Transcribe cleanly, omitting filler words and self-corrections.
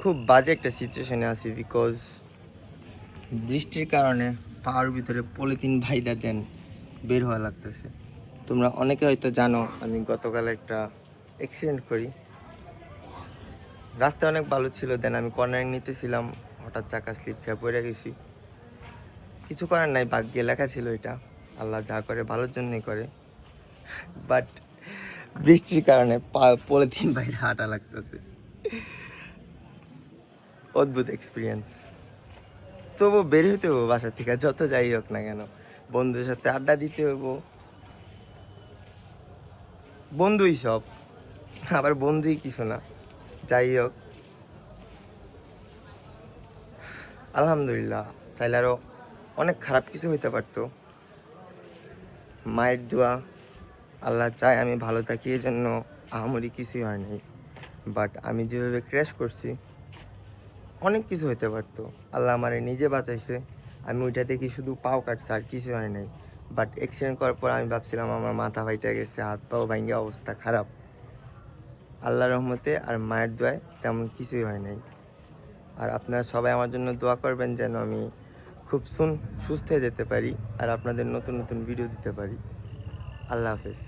খুব বাজে একটা সিচুয়েশনে আছি, বিকজ বৃষ্টির কারণে পাহাড়ের ভিতরে পলিথিন ভাইদা দেন বের হওয়া লাগতেছে। তোমরা অনেকে হয়তো জানো আমি গতকাল একটা অ্যাক্সিডেন্ট করি। রাস্তা অনেক ভালো ছিল, দেন আমি কর্নারিং নিতেছিলাম, হঠাৎ চাকা স্লিপ খেয়ে পড়ে গেছি। কিছু করার নাই, ভাগ্যে লেখা ছিল এটা, আল্লাহ যা করে ভালোর জন্যই করে। বাট বৃষ্টির কারণে পলিথিন বাইরে হাঁটা লাগতেছে। অদ্ভুত এক্সপিরিয়েন্স। তবু বের হইতে হবো বাসা থেকে, যত যাই হোক না কেন। বন্ধুদের সাথে আড্ডা দিতে হবো, বন্ধুই সব, আবার বন্ধুই কিছু না। যাই হোক, আলহামদুলিল্লাহ। চাইলে আরও অনেক খারাপ কিছু হইতে পারতো। মায়ের দোয়া, আল্লাহ চায় আমি ভালো থাকি, এই জন্য আহামরি কিছুই হয় নাই। বাট আমি যেভাবে ক্র্যাশ করছি, অনেক কিছু হইতে পারতো। আল্লাহ আমারে নিজে বাঁচাইছে। আমি ওইটা দেখি শুধু পাও কাটছে, আর কিছু হয় নাই। বাট অ্যাক্সিডেন্ট করার পর আমি ভাবছিলাম আমার মাথা ফাইটা গেছে, হাত পাও ভাঙ্গে অবস্থা খারাপ। আল্লাহর রহমতে আর মায়ের দোয়ায় তেমন কিছুই হয় নাই। আর আপনারা সবাই আমার জন্য দোয়া করবেন যেন আমি খুব সুস্থ হয়ে যেতে পারি আর আপনাদের নতুন নতুন ভিডিও দিতে পারি। আল্লাহ হাফেজ।